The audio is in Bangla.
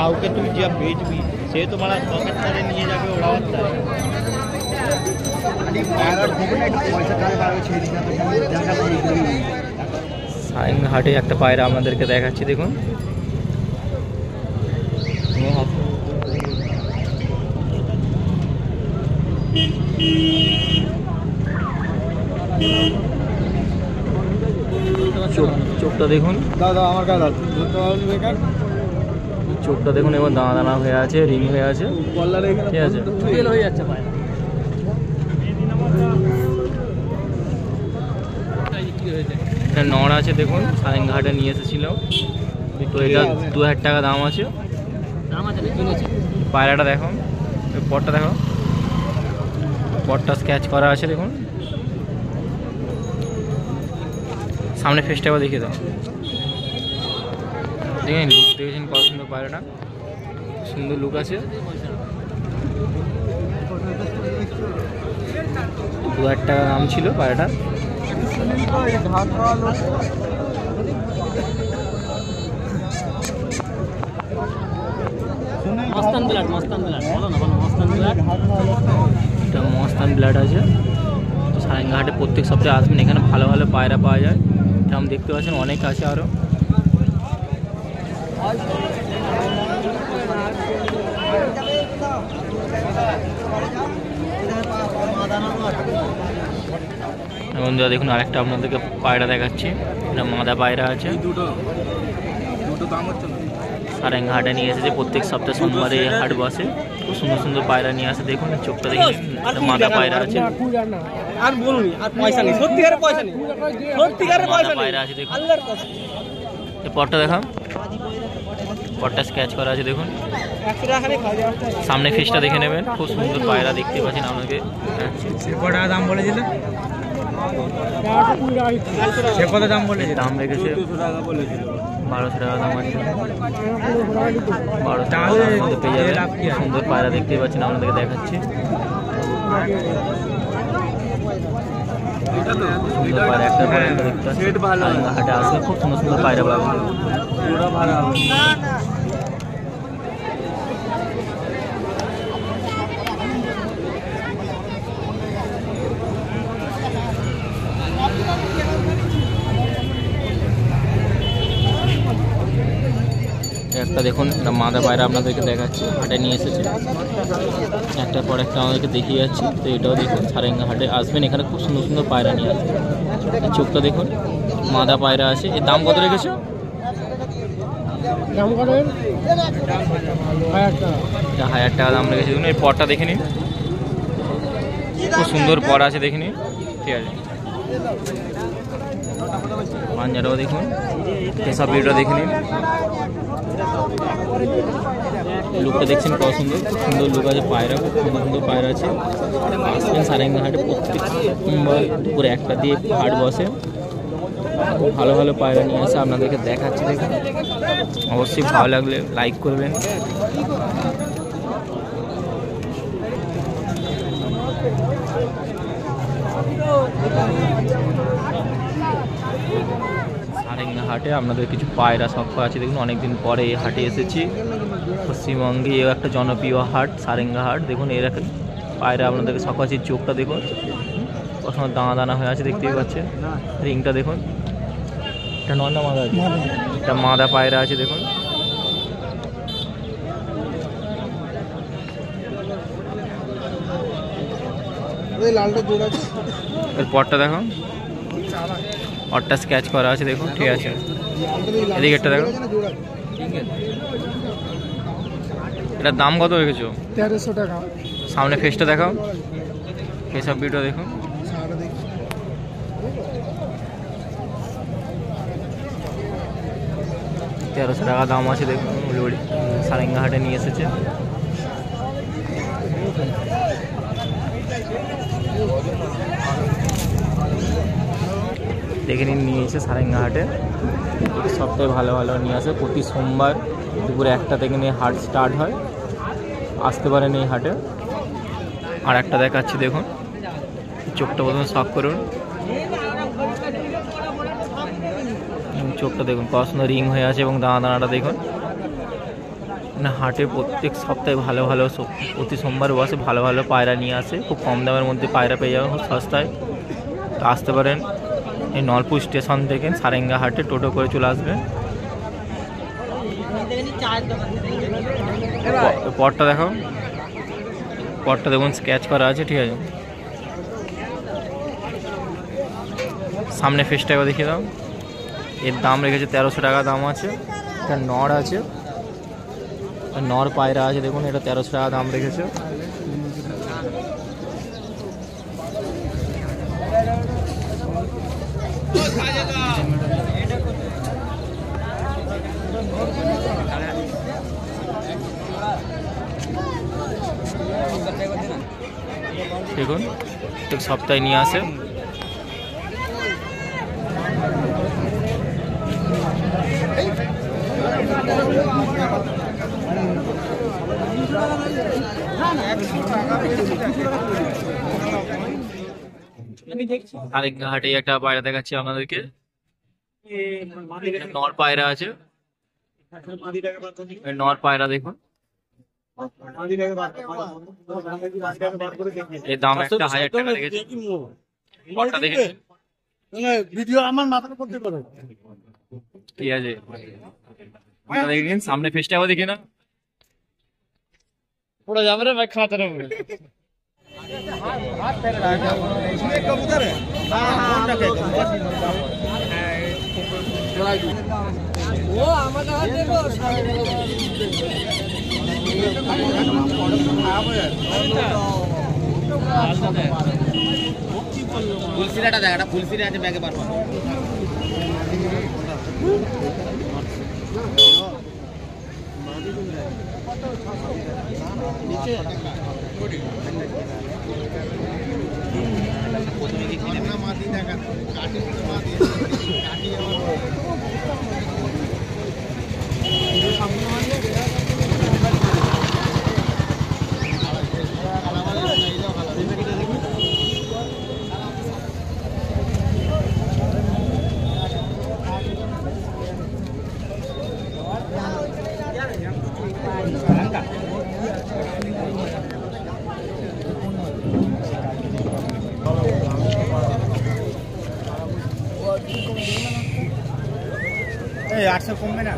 কাউকে তুই যা বেচবি সে তোমার পকেট করে নিয়ে যাবে ওরা হাটে একটা পায়রা আমাদেরকে দেখাচ্ছি দেখুন। চোখটা দেখুন, চোখটা দেখুন এবং দানা দানা হয়ে আছে, রিং হয়ে আছে, ঠিক আছে, হয়ে যাচ্ছে। নড় আছে দেখুন, সারেঙ্গাহাটে নিয়ে এসেছিল, তো এটা 2000 টাকা দাম আছে। পায়রাটা দেখো, পটটা দেখো, পটটা স্ক্যাচ করা আছে দেখুন। সামনে ফেসটা একবার দেখিয়ে দাও, দেখেন লুক দেখেছেন কত সুন্দর পায়রাটা, সুন্দর লুক আছে। 2000 টাকা দাম ছিল পায়রাটা। মস্তান ব্লাড আছে। তো সারেঙ্গাহাটে প্রত্যেক সপ্তাহে আসবেন, এখানে ভালো ভালো পায়রা পাওয়া যায়। এরকম দেখতে পাচ্ছেন অনেক আছে আরও। বন্ধুরা দেখুন আরেকটা আপনাদেরকে পায়রা দেখাচ্ছি, এটা মাদা পায়রা আছে। সারেঙ্গাহাটে নিয়ে এসেছে, প্রত্যেক সপ্তাহে সোমবারে হাট বসে, খুব সুন্দর সুন্দর পায়রা নিয়ে আসে। দেখুন চোখটা দেখে, মাদা পায়রা আছে, পায়রা আছে দেখুন। পটটা দেখাম, পটটা স্ক্যাচ করা আছে দেখুন। সামনে ফিসটা দেখে নেবেন, খুব সুন্দর পায়রা দেখতে পাচ্ছেন আপনাকে। দাম বলেছিল, দাম রেখেছে 1200 টাকা দাম আছে। 1200 টাকা পেয়ে যাবে, সুন্দর পায়রা দেখতে পাচ্ছেন, আপনাদেরকে দেখাচ্ছি। সুন্দর পায়রা একটা পরে একটা দেখতে পাচ্ছি, হাটে আসলে খুব সুন্দর সুন্দর পায়রা পাবেন। একটা দেখুন, একটা মাদা পায়রা আপনাদেরকে দেখাচ্ছি, হাটে নিয়ে এসেছে, একটার পর একটা আমাদেরকে দেখিয়ে যাচ্ছি। তো এটাও দেখুন, সারেঙ্গাহাটে আসবেন, এখানে খুব সুন্দর সুন্দর পায়রা নিয়ে আসবেন। চোখটা দেখুন, মাদা পায়রা আছে। এর দাম কত রেখেছো? 1000 টাকা দাম রেখেছে। দেখুন এই পটটা দেখে নিন, খুব সুন্দর পট আছে, দেখে নিন, ঠিক আছে। পাঞ্জাটাও দেখুন, এসব ভিডিওটা দেখে নিন, লুকটা দেখছেন কত সুন্দর, খুব সুন্দর লুক আছে পায়রা, খুব সুন্দর সুন্দর পায়রা আছে। আসবেন সারেঙ্গাহাটে, প্রত্যেক সোমবার দুপুরে 1টা দিয়ে হাট বসে, ভালো ভালো পায়রা নিয়ে আসে, আপনাদেরকে দেখাচ্ছি। দেখুন অবশ্যই ভালো লাগলে লাইক করবেন। সারেঙ্গাহাটে আপনাদের কিছু পায়রা শখ আছে দেখুন, অনেকদিন পরে এই হাটে এসেছি। পশ্চিমবঙ্গে এও একটা জনপ্রিয় হাট সারেঙ্গাহাট। দেখুন এর একটা পায়রা আপনাদেরকে শখ আছে, চোখটা দেখুন কত দানা দানা হয়ে আছে, দেখতেই পাচ্ছেন। রিংটা দেখুন, এটা নয় না মাদা আছে, এটা মাদা পায়রা আছে দেখুন। এর পটটা দেখো, পটটা স্ক্যাচ করা আছে দেখুন, ঠিক আছে। এদিকে একটা দেখো, এটার দাম কত রেখেছো? 1300 টাকা। সামনে ফেসটা দেখাও, ফেসব ভিডিও দেখুন। তেরোশো টাকা দাম আছে দেখুন, সারেঙ্গাহাটে নিয়ে এসেছে। দেখে নিয়ে এসে সারেঙ্গাহাটে সপ্তাহে ভালো ভালো নিয়ে আসে। প্রতি সোমবার দুপুরে 1টা থেকে নিয়ে হাট স্টার্ট হয়, আসতে পারেন এই হাটে। আর একটা দেখাচ্ছি দেখুন, চোখটা প্রথমে শখ করুন, চোখটা দেখুন কত সুন্দর রিং হয়ে আছে এবং দানা দানাটা দেখুন, মানে হাটে প্রত্যেক সপ্তাহে ভালো ভালো প্রতি সোমবার বসে, ভালো ভালো পায়রা নিয়ে আসে, খুব কম দামের মধ্যে পায়রা পেয়ে যাবেন, খুব সস্তায়। তো আসতে পারেন এই নলপুর স্টেশন থেকে সারেঙ্গা হাটে টোটো করে চলে আসবেন। পটটা দেখো, পটটা দেখুন স্কেচ করা আছে, ঠিক আছে। সামনে ফেসটা দেখিয়ে দাও, এর দাম রেখেছে 1300 টাকা দাম আছে। এটা নর আছে, নর পায়রা আছে, দেখুন এটা 1300 টাকা দাম রেখেছে। দেখুন প্রত্যেক সপ্তাহে নিয়ে আসে। আরেক ঘাটে একটা পায়রা দেখাচ্ছি আপনাদেরকে, নর পায়রা আছে, নর পায়রা দেখুন, এর দাম একটা 1000 টাকা রেখেছে। পটটা দেখে ভিডিও আমার মাথার উপর দিয়ে করো, ঠিক আছে। দেখেন সামনে ফেসটাও দেখে না, পড়ে যাবে রে ভাই খাতার উপরে। ও আমাকে হাত দেখো ফুলসিরাটা দেখ, একটা ফুলসিরা আছে ব্যাগে পারবা। এই 800 কমবে না?